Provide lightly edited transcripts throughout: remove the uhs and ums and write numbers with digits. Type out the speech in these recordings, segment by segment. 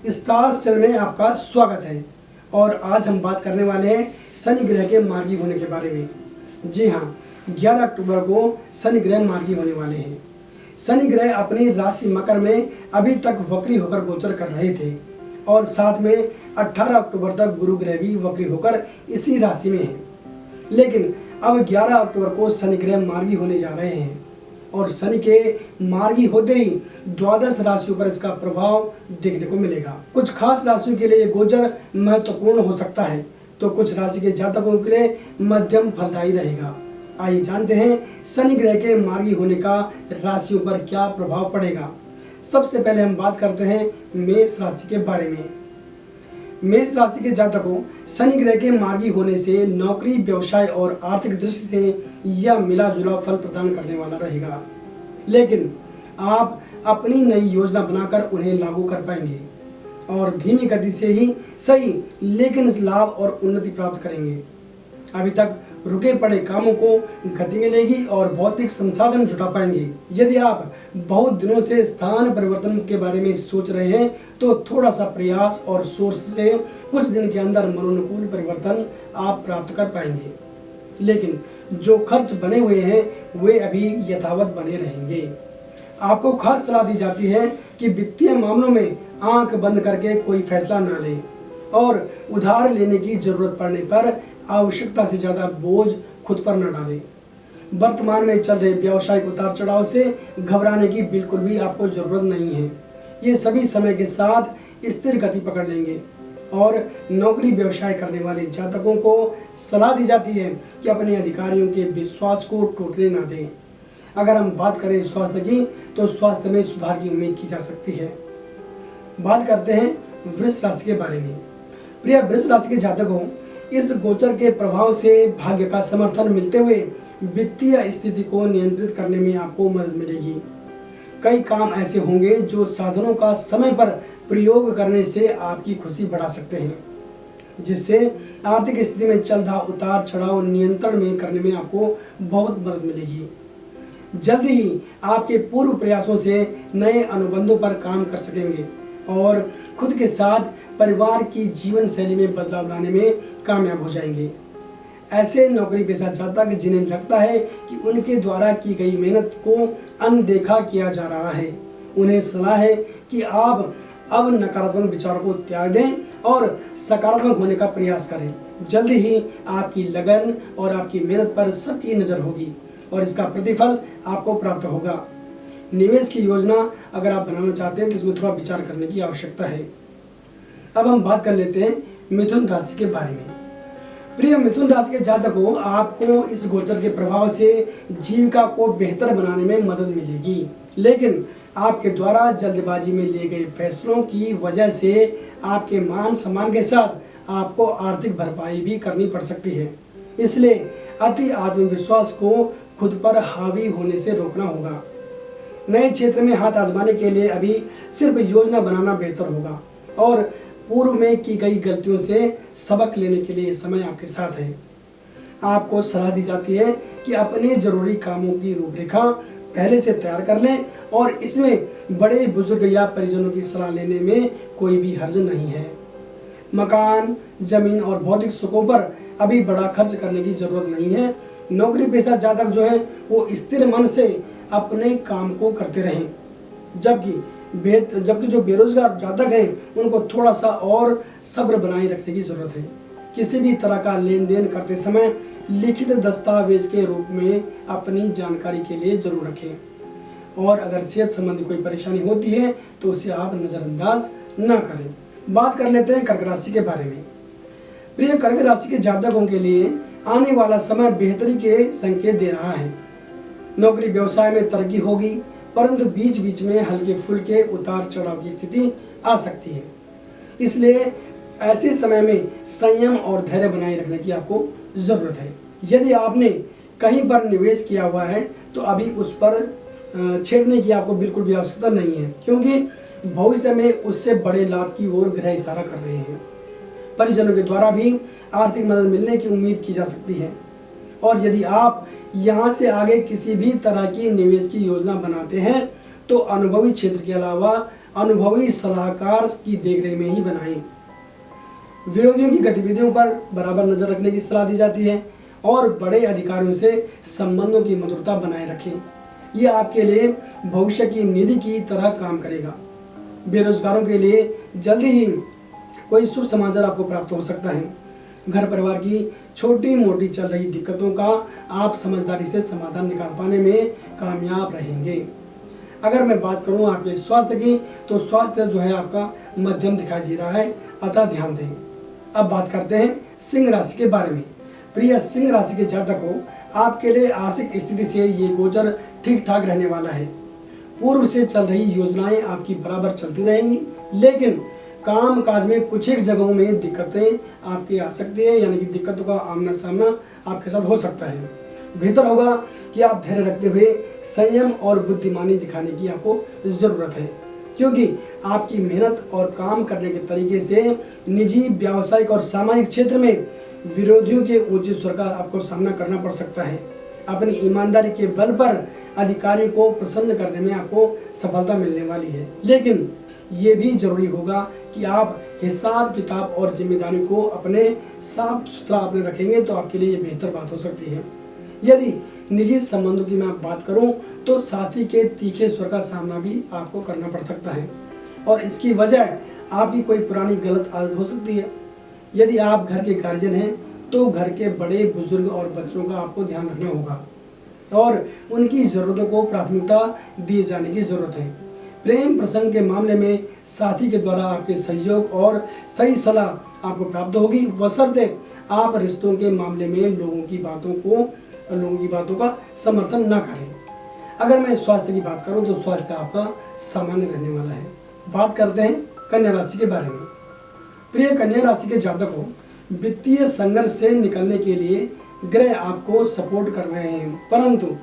Stars channel में आपका स्वागत है। और आज हम बात करने वाले हैं शनि ग्रह के मार्गी होने के बारे में। जी हाँ, 11 अक्टूबर को शनि ग्रह मार्गी होने वाले हैं। शनि ग्रह अपनी राशि मकर में अभी तक वक्री होकर गोचर कर रहे थे और साथ में 18 अक्टूबर तक गुरु ग्रह भी वक्री होकर इसी राशि में है। लेकिन अब 11 अक्टूबर को शनि ग्रह मार्गी होने जा रहे हैं और शनि के मार्गी होते ही द्वादश राशियों पर इसका प्रभाव देखने को मिलेगा। कुछ खास राशियों के लिए गोचर महत्वपूर्ण हो सकता है तो कुछ राशि के जातकों के लिए मध्यम फलदायी रहेगा। आइए जानते हैं शनि ग्रह के मार्गी होने का राशियों पर क्या प्रभाव पड़ेगा। सबसे पहले हम बात करते हैं मेष राशि के बारे में। मेष राशि के जातकों, शनि ग्रह के मार्गी होने से नौकरी, व्यवसाय और आर्थिक दृष्टि से यह मिला जुला फल प्रदान करने वाला रहेगा, लेकिन आप अपनी नई योजना बनाकर उन्हें लागू कर पाएंगे और धीमी गति से ही सही लेकिन लाभ और उन्नति प्राप्त करेंगे। अभी तक रुके पड़े कामों को गति मिलेगी और भौतिक संसाधन जुटा पाएंगे। यदि आप बहुत दिनों से स्थान परिवर्तन के बारे में सोच रहे हैं तो थोड़ा सा प्रयास और सोच से कुछ दिन के अंदर मनोनुकूल परिवर्तन आप प्राप्त कर पाएंगे, लेकिन जो खर्च बने हुए हैं वे अभी यथावत बने रहेंगे। आपको खास सलाह दी जाती है कि वित्तीय मामलों में आंख बंद करके कोई फैसला न लें और उधार लेने की जरूरत पड़ने पर आवश्यकता से ज़्यादा बोझ खुद पर न डालें। वर्तमान में चल रहे व्यावसायिक उतार चढ़ाव से घबराने की बिल्कुल भी आपको ज़रूरत नहीं है। ये सभी समय के साथ स्थिर गति पकड़ लेंगे और नौकरी व्यवसाय करने वाले जातकों को सलाह दी जाती है कि अपने अधिकारियों के विश्वास को टूटने न दें। अगर हम बात करें स्वास्थ्य की तो स्वास्थ्य में सुधार की उम्मीद की जा सकती है। बात करते हैं वृष राशि के बारे में। प्रिय वृष राशि के जातकों, इस गोचर के प्रभाव से भाग्य का समर्थन मिलते हुए वित्तीय स्थिति को नियंत्रित करने में आपको मदद मिलेगी। कई काम ऐसे होंगे जो साधनों का समय पर प्रयोग करने से आपकी खुशी बढ़ा सकते हैं, जिससे आर्थिक स्थिति में चल रहा उतार चढ़ाव नियंत्रण में करने में आपको बहुत मदद मिलेगी। जल्द ही आपके पूर्व प्रयासों से नए अनुबंधों पर काम कर सकेंगे और खुद के साथ परिवार की जीवन शैली में बदलाव लाने में कामयाब हो जाएंगे। ऐसे नौकरी पेशा जातक जिन्हें लगता है कि उनके द्वारा की गई मेहनत को अनदेखा किया जा रहा है, उन्हें सलाह है कि आप अब नकारात्मक विचारों को त्याग दें और सकारात्मक होने का प्रयास करें। जल्द ही आपकी लगन और आपकी मेहनत पर सबकी नज़र होगी और इसका प्रतिफल आपको प्राप्त होगा। निवेश की योजना अगर आप बनाना चाहते हैं तो इसमें थोड़ा विचार करने की आवश्यकता है। अब हम बात कर लेते हैं मिथुन राशि के बारे में। प्रिय मिथुन राशि के जातकों, आपको इस गोचर के प्रभाव से जीविका को बेहतर बनाने में मदद मिलेगी, लेकिन आपके द्वारा जल्दबाजी में लिए गए फैसलों की वजह से आपके मान सम्मान के साथ आपको आर्थिक भरपाई भी करनी पड़ सकती है। इसलिए अति आत्मविश्वास को खुद पर हावी होने से रोकना होगा। नए क्षेत्र में हाथ आजमाने के लिए अभी सिर्फ योजना बनाना बेहतर होगा और पूर्व में की गई गलतियों से सबक लेने के लिए समय आपके साथ है। आपको सलाह दी जाती है कि अपने जरूरी कामों की रूपरेखा पहले से तैयार कर लें और इसमें बड़े बुजुर्ग या परिजनों की सलाह लेने में कोई भी हर्ज नहीं है। मकान, जमीन और भौतिक सुखों पर अभी बड़ा खर्च करने की जरूरत नहीं है। नौकरी पेशा जातक जो है वो स्थिर मन से अपने काम को करते रहें, जबकि जो बेरोजगार जातक हैं उनको थोड़ा सा और सब्र बनाए रखने की जरूरत है। किसी भी तरह का लेन देन करते समय लिखित दस्तावेज के रूप में अपनी जानकारी के लिए जरूर रखें और अगर सेहत संबंधी कोई परेशानी होती है तो उसे आप नज़रअंदाज ना करें। बात कर लेते हैं कर्क राशि के बारे में। प्रिय कर्क राशि के जातकों के लिए आने वाला समय बेहतरी के संकेत दे रहा है। नौकरी व्यवसाय में तरक्की होगी, परंतु बीच बीच में हल्के फुल्के उतार चढ़ाव की स्थिति आ सकती है। इसलिए ऐसे समय में संयम और धैर्य बनाए रखने की आपको ज़रूरत है। यदि आपने कहीं पर निवेश किया हुआ है तो अभी उस पर छेड़ने की आपको बिल्कुल भी आवश्यकता नहीं है, क्योंकि भविष्य में उससे बड़े लाभ की ओर ग्रह इशारा कर रहे हैं। परिजनों के द्वारा भी आर्थिक मदद मिलने की उम्मीद की जा सकती है और यदि आप यहाँ से आगे किसी भी तरह की निवेश की योजना बनाते हैं तो अनुभवी क्षेत्र के अलावा अनुभवी सलाहकार की देखरेख में ही बनाएं। विरोधियों की गतिविधियों पर बराबर नजर रखने की सलाह दी जाती है और बड़े अधिकारियों से संबंधों की मधुरता बनाए रखें। यह आपके लिए भविष्य की निधि की तरह काम करेगा। बेरोजगारों के लिए जल्दी ही कोई शुभ समाचार आपको प्राप्त हो सकता है। घर परिवार की छोटी मोटी चल रही दिक्कतों का आप समझदारी से समाधान निकाल पाने में कामयाब रहेंगे। अगर मैं बात करूं आपके स्वास्थ्य की, तो स्वास्थ्य जो है आपका मध्यम दिखाई दे रहा है, अतः ध्यान दें। अब बात करते हैं सिंह राशि के बारे में। प्रिय सिंह राशि के जातकों, आपके लिए आर्थिक स्थिति से ये गोचर ठीक ठाक रहने वाला है। पूर्व से चल रही योजनाएं आपकी बराबर चलती रहेंगी, लेकिन काम काज में कुछ एक जगहों में दिक्कतें आपकी आ सकती है, यानी कि दिक्कतों का आमना सामना आपके साथ हो सकता है। बेहतर होगा कि आप धैर्य रखते हुए संयम और बुद्धिमानी दिखाने की आपको जरूरत है, क्योंकि आपकी मेहनत और काम करने के तरीके से निजी, व्यावसायिक और सामाजिक क्षेत्र में विरोधियों के ऊंचे स्वर का आपको सामना करना पड़ सकता है। अपनी ईमानदारी के बल पर अधिकारियों को प्रसन्न करने में आपको सफलता मिलने वाली है, लेकिन ये भी जरूरी होगा कि आप हिसाब किताब और जिम्मेदारी को अपने साफ सुथरा अपने रखेंगे, तो आपके लिए ये बेहतर बात हो सकती है। यदि निजी संबंधों की मैं बात करूं, तो साथी के तीखे स्वर का सामना भी आपको करना पड़ सकता है, और इसकी वजह आपकी कोई पुरानी गलत आदत हो सकती है। यदि आप घर के गार्जियन हैं, तो घर के बड़े बुजुर्ग और बच्चों का आपको ध्यान रखना होगा और उनकी ज़रूरतों को प्राथमिकता दिए जाने की ज़रूरत है। प्रेम प्रसंग के मामले में साथी के द्वारा आपके सहयोग और सही सलाह आपको प्राप्त होगी, बशर्ते आप रिश्तों के मामले में लोगों की बातों का समर्थन न करें। अगर मैं स्वास्थ्य की बात करूं, तो स्वास्थ्य आपका सामान्य रहने वाला है। बात करते हैं कन्या राशि के बारे में। प्रिय कन्या राशि के जातकों, वित्तीय संघर्ष से निकलने के लिए ग्रह आपको सपोर्ट कर रहे हैं, परंतु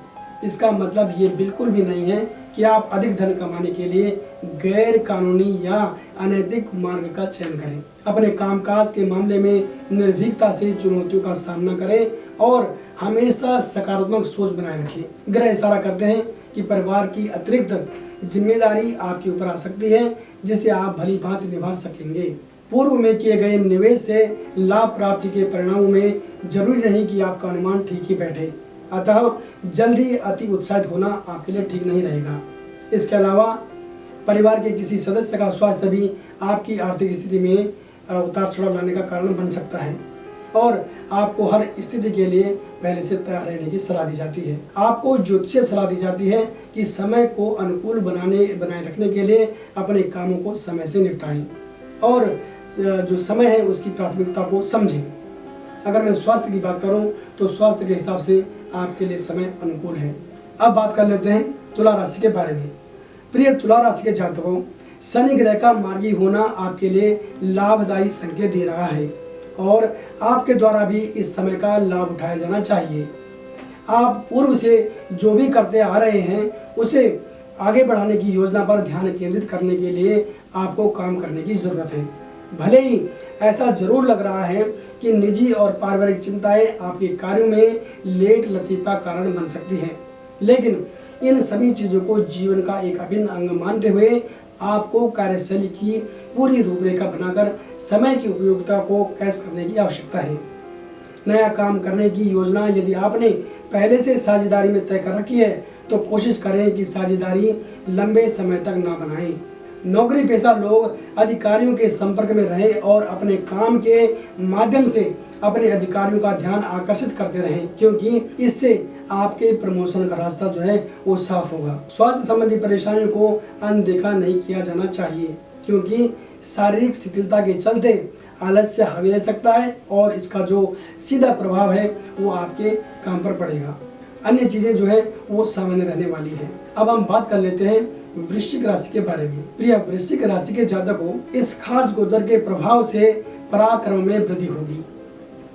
इसका मतलब ये बिल्कुल भी नहीं है कि आप अधिक धन कमाने के लिए गैर कानूनी या अनैतिक मार्ग का चयन करें। अपने कामकाज के मामले में निर्भीकता से चुनौतियों का सामना करें और हमेशा सकारात्मक सोच बनाए रखें। ग्रह इशारा करते हैं कि परिवार की अतिरिक्त जिम्मेदारी आपके ऊपर आ सकती है, जिसे आप भली भांति निभा सकेंगे। पूर्व में किए गए निवेश से लाभ प्राप्ति के परिणामों में जरूरी नहीं कि आपका अनुमान ठीक ही बैठे, अतः जल्दी अति उत्साहित होना आपके लिए ठीक नहीं रहेगा। इसके अलावा परिवार के किसी सदस्य का स्वास्थ्य भी आपकी आर्थिक स्थिति में उतार चढ़ाव लाने का कारण बन सकता है, और आपको हर स्थिति के लिए पहले से तैयार रहने की सलाह दी जाती है। आपको ज्योतिषीय सलाह दी जाती है कि समय को अनुकूल बनाए रखने के लिए अपने कामों को समय से निपटाएं और जो समय है उसकी प्राथमिकता को समझें। अगर मैं स्वास्थ्य की बात करूं, तो स्वास्थ्य के हिसाब से आपके लिए समय अनुकूल है। अब बात कर लेते हैं तुला राशि के बारे में। प्रिय तुला राशि के जातकों, शनि ग्रह का मार्गी होना आपके लिए लाभदायी संकेत दे रहा है और आपके द्वारा भी इस समय का लाभ उठाया जाना चाहिए। आप पूर्व से जो भी करते आ रहे हैं उसे आगे बढ़ाने की योजना पर ध्यान केंद्रित करने के लिए आपको काम करने की जरूरत है। भले ही ऐसा जरूर लग रहा है कि निजी और पारिवारिक चिंताएं आपके कार्यों में लेट लतीफ का कारण बन सकती हैं, लेकिन इन सभी चीज़ों को जीवन का एक अभिन्न अंग मानते हुए आपको कार्यशैली की पूरी रूपरेखा बनाकर समय की उपयोगिता को कैच करने की आवश्यकता है। नया काम करने की योजना यदि आपने पहले से साझेदारी में तय कर रखी है, तो कोशिश करें कि साझेदारी लंबे समय तक ना बनाएं। नौकरी पेशा लोग अधिकारियों के संपर्क में रहें और अपने काम के माध्यम से अपने अधिकारियों का ध्यान आकर्षित करते रहें, क्योंकि इससे आपके प्रमोशन का रास्ता जो है वो साफ होगा। स्वास्थ्य संबंधी परेशानियों को अनदेखा नहीं किया जाना चाहिए, क्योंकि शारीरिक शिथिलता के चलते आलस्य हावी रह सकता है और इसका जो सीधा प्रभाव है वो आपके काम पर पड़ेगा। अन्य चीजें जो है वो सामान्य रहने वाली है। अब हम बात कर लेते हैं वृश्चिक राशि के बारे में। प्रिय वृश्चिक राशि के जातकों, इस खास गोचर के प्रभाव से पराक्रम में वृद्धि होगी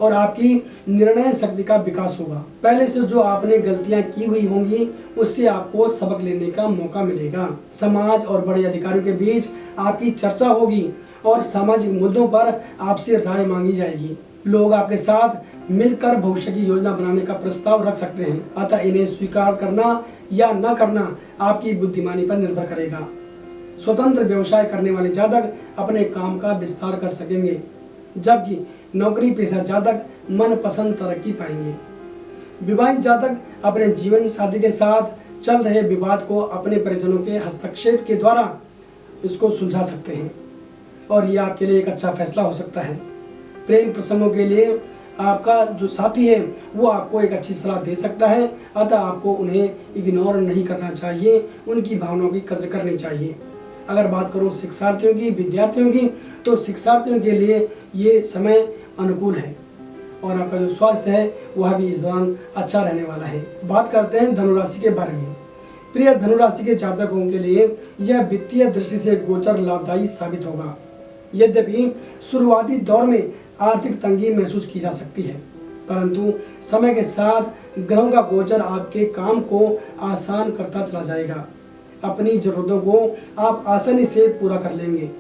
और आपकी निर्णय शक्ति का विकास होगा। पहले से जो आपने गलतियां की हुई होंगी उससे आपको सबक लेने का मौका मिलेगा। समाज और बड़े अधिकारियों के बीच आपकी चर्चा होगी और सामाजिक मुद्दों पर आपसे राय मांगी जाएगी। लोग आपके साथ मिलकर भविष्य की योजना बनाने का प्रस्ताव रख सकते हैं। अतः इन्हें स्वीकार करना या न करना आपकी बुद्धिमानी पर निर्भर करेगा। स्वतंत्र व्यवसाय करने वाले जातक अपने काम का विस्तार कर सकेंगे, जबकि नौकरी पेशा जातक मनपसंद तरक्की पाएंगे। विवाहित जातक अपने जीवन साथी के साथ चल रहे विवाद को अपने परिजनों के हस्तक्षेप के द्वारा इसको सुलझा सकते हैं और यह आपके लिए एक अच्छा फैसला हो सकता है। प्रेम प्रसंगों के लिए आपका जो साथी है वो आपको एक अच्छी सलाह दे सकता है, अतः आपको उन्हें इग्नोर नहीं करना चाहिए, उनकी भावनाओं की कदर करनी चाहिए। अगर बात करूं शिक्षार्थियों की, विद्यार्थियों की, तो शिक्षार्थियों के लिए ये समय अनुकूल है और आपका जो स्वास्थ्य है वह भी इस दौरान अच्छा रहने वाला है। बात करते हैं धनुराशि के बारे में। प्रिय धनुराशि के जातकों के लिए यह वित्तीय दृष्टि से गोचर लाभदायी साबित होगा। यद्यपि शुरुआती दौर में आर्थिक तंगी महसूस की जा सकती है, परंतु समय के साथ ग्रहों का गोचर आपके काम को आसान करता चला जाएगा। अपनी जरूरतों को आप आसानी से पूरा कर लेंगे।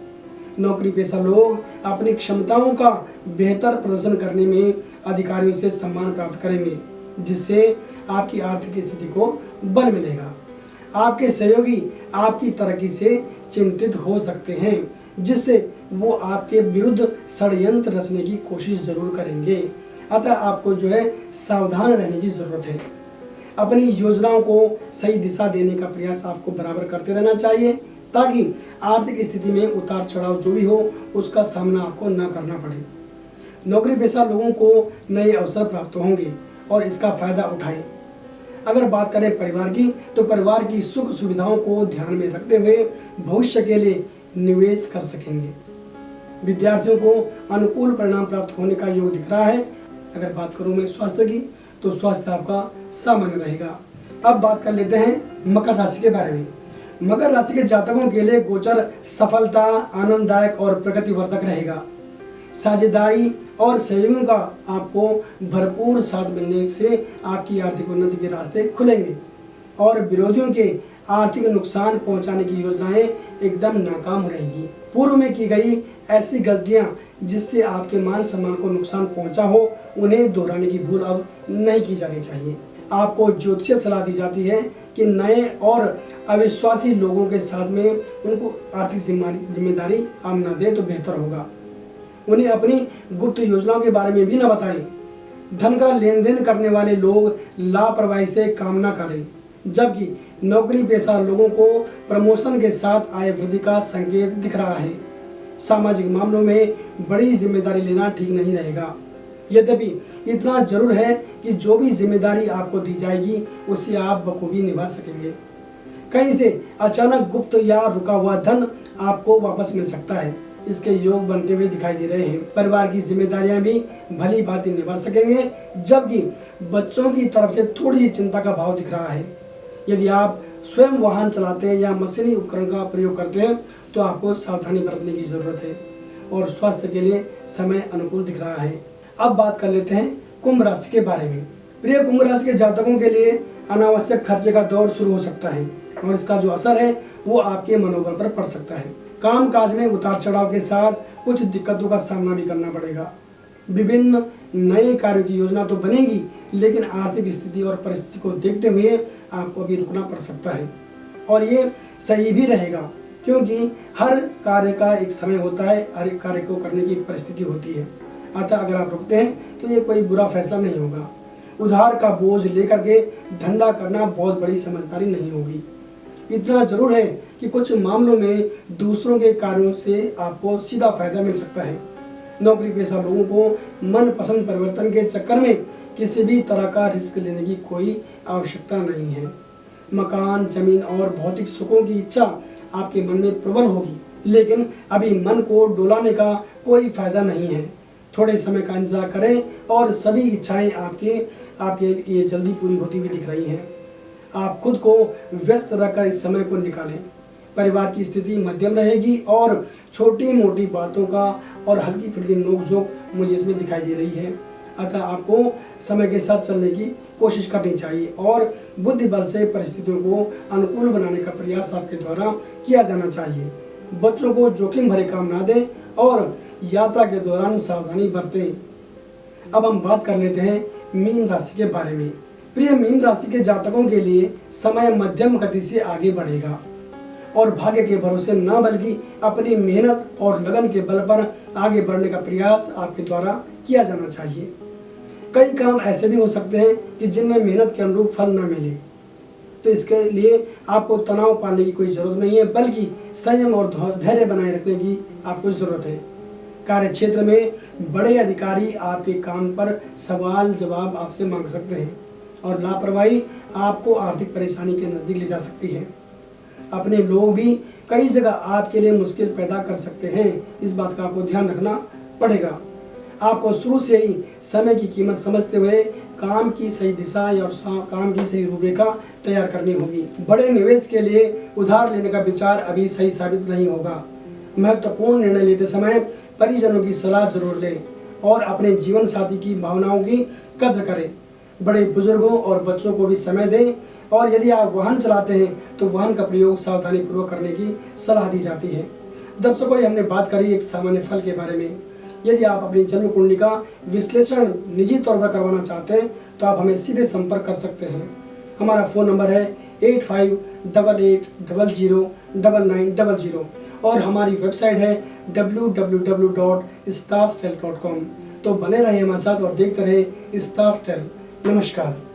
नौकरी पेशा लोग अपनी क्षमताओं का बेहतर प्रदर्शन करने में अधिकारियों से सम्मान प्राप्त करेंगे, जिससे आपकी आर्थिक स्थिति को बल मिलेगा। आपके सहयोगी आपकी तरक्की से चिंतित हो सकते हैं, जिससे वो आपके विरुद्ध षड्यंत्र रचने की कोशिश जरूर करेंगे। अतः आपको जो है सावधान रहने की जरूरत है। अपनी योजनाओं को सही दिशा देने का प्रयास आपको बराबर करते रहना चाहिए, ताकि आर्थिक स्थिति में उतार चढ़ाव जो भी हो उसका सामना आपको न करना पड़े। नौकरी पेशा लोगों को नए अवसर प्राप्त होंगे और इसका फायदा उठाएं। अगर बात करें परिवार की, तो परिवार की सुख सुविधाओं को ध्यान में रखते हुए भविष्य के लिए निवेश कर सकेंगे। विद्यार्थियों को अनुकूल परिणाम प्राप्त होने का योग दिख रहा है। अगर बात करूं मैं स्वास्थ्य की, तो स्वास्थ्य आपका सामान्य रहेगा। अब बात कर लेते हैं मकर राशि के बारे में। मकर राशि के जातकों के लिए गोचर सफलता, आनंददायक और प्रगतिवर्धक रहेगा। साझेदारी और सहयोगियों का आपको भरपूर साथ मिलने से आपकी आर्थिक उन्नति के रास्ते खुलेंगे और विरोधियों के आर्थिक नुकसान पहुंचाने की योजनाएं एकदम नाकाम रहेंगी। पूर्व में की गई ऐसी गलतियां जिससे आपके मान सम्मान को नुकसान पहुंचा हो, उन्हें दोहराने की भूल अब नहीं की जानी चाहिए। आपको ज्योतिषीय सलाह दी जाती है कि नए और अविश्वासी लोगों के साथ में उनको आर्थिक जिम्मेदारी आप न दें तो बेहतर होगा। उन्हें अपनी गुप्त योजनाओं के बारे में भी न बताएं। धन का लेन देन करने वाले लोग लापरवाही से काम न करें, जबकि नौकरी पेशा लोगों को प्रमोशन के साथ आय वृद्धि का संकेत दिख रहा है। सामाजिक मामलों में बड़ी जिम्मेदारी लेना ठीक नहीं रहेगा। यद्यपि इतना जरूर है कि जो भी जिम्मेदारी आपको दी जाएगी उसे आप बखूबी निभा सकेंगे। कहीं से अचानक गुप्त या रुका हुआ धन आपको वापस मिल सकता है, इसके योग बनते हुए दिखाई दे रहे हैं। परिवार की जिम्मेदारियां भी भली भांति निभा सकेंगे, जबकि बच्चों की तरफ से थोड़ी सी चिंता का भाव दिख रहा है। यदि आप स्वयं वाहन चलाते हैं या मशीनी उपकरण का प्रयोग करते हैं तो आपको सावधानी बरतने की जरूरत है और स्वास्थ्य के लिए समय अनुकूल दिख रहा है। अब बात कर लेते हैं कुंभ राशि के बारे में। प्रिय कुंभ राशि के जातकों के लिए अनावश्यक खर्चे का दौर शुरू हो सकता है और इसका जो असर है वो आपके मनोबल पर पड़ सकता है। काम काज में उतार चढ़ाव के साथ कुछ दिक्कतों का सामना भी करना पड़ेगा। विभिन्न नए कार्यों की योजना तो बनेगी, लेकिन आर्थिक स्थिति और परिस्थिति को देखते हुए आपको अभी रुकना पड़ सकता है और ये सही भी रहेगा, क्योंकि हर कार्य का एक समय होता है, हर एक कार्य को करने की परिस्थिति होती है। अतः अगर आप रुकते हैं तो ये कोई बुरा फैसला नहीं होगा। उधार का बोझ लेकर के धंधा करना बहुत बड़ी समझदारी नहीं होगी। इतना जरूर है कि कुछ मामलों में दूसरों के कार्यों से आपको सीधा फायदा मिल सकता है। नौकरी पेशा लोगों को मनपसंद परिवर्तन के चक्कर में किसी भी तरह का रिस्क लेने की कोई आवश्यकता नहीं है। मकान, जमीन और भौतिक सुखों की इच्छा आपके मन में प्रबल होगी, लेकिन अभी मन को डोलाने का कोई फायदा नहीं है। थोड़े समय का इंतजार करें और सभी इच्छाएं आपके ये जल्दी पूरी होती हुई दिख रही हैं। आप खुद को व्यस्त रखकर इस समय को निकालें। परिवार की स्थिति मध्यम रहेगी और छोटी मोटी बातों का और हल्की फुल्की नोकझोंक मुझे इसमें दिखाई दे रही है। अतः आपको समय के साथ चलने की कोशिश करनी चाहिए और बुद्धि बल से परिस्थितियों को अनुकूल बनाने का प्रयास आपके द्वारा किया जाना चाहिए। बच्चों को जोखिम भरे काम ना दें और यात्रा के दौरान सावधानी बरतें। अब हम बात कर लेते हैं मीन राशि के बारे में। प्रिय मीन राशि के जातकों के लिए समय मध्यम गति से आगे बढ़ेगा और भाग्य के भरोसे न बल्कि अपनी मेहनत और लगन के बल पर आगे बढ़ने का प्रयास आपके द्वारा किया जाना चाहिए। कई काम ऐसे भी हो सकते हैं कि जिनमें मेहनत के अनुरूप फल न मिले, तो इसके लिए आपको तनाव पाने की कोई ज़रूरत नहीं है, बल्कि संयम और धैर्य बनाए रखने की आपको ज़रूरत है। कार्य क्षेत्र में बड़े अधिकारी आपके काम पर सवाल जवाब आपसे मांग सकते हैं और लापरवाही आपको आर्थिक परेशानी के नज़दीक ले जा सकती है। अपने लोग भी कई जगह आपके लिए मुश्किल पैदा कर सकते हैं, इस बात का आपको ध्यान रखना पड़ेगा। आपको शुरू से ही समय की कीमत समझते हुए काम की सही दिशा और काम की सही रूपरेखा तैयार करनी होगी। बड़े निवेश के लिए उधार लेने का विचार अभी सही साबित नहीं होगा। महत्वपूर्ण निर्णय लेते समय परिजनों की सलाह जरूर लें और अपने जीवन साथी की भावनाओं की कद्र करें। बड़े बुजुर्गों और बच्चों को भी समय दें और यदि आप वाहन चलाते हैं तो वाहन का प्रयोग सावधानी पूर्वक करने की सलाह दी जाती है। दर्शकों, हमने बात करी एक सामान्य फल के बारे में। यदि आप अपनी जन्म कुंडली का विश्लेषण निजी तौर पर करवाना चाहते हैं तो आप हमें सीधे संपर्क कर सकते हैं। हमारा फ़ोन नंबर है 8588009900 और हमारी वेबसाइट है www.starstel.com। तो बने रहे हमारे साथ और देखते रहे स्टार स्टेल। नमस्कार।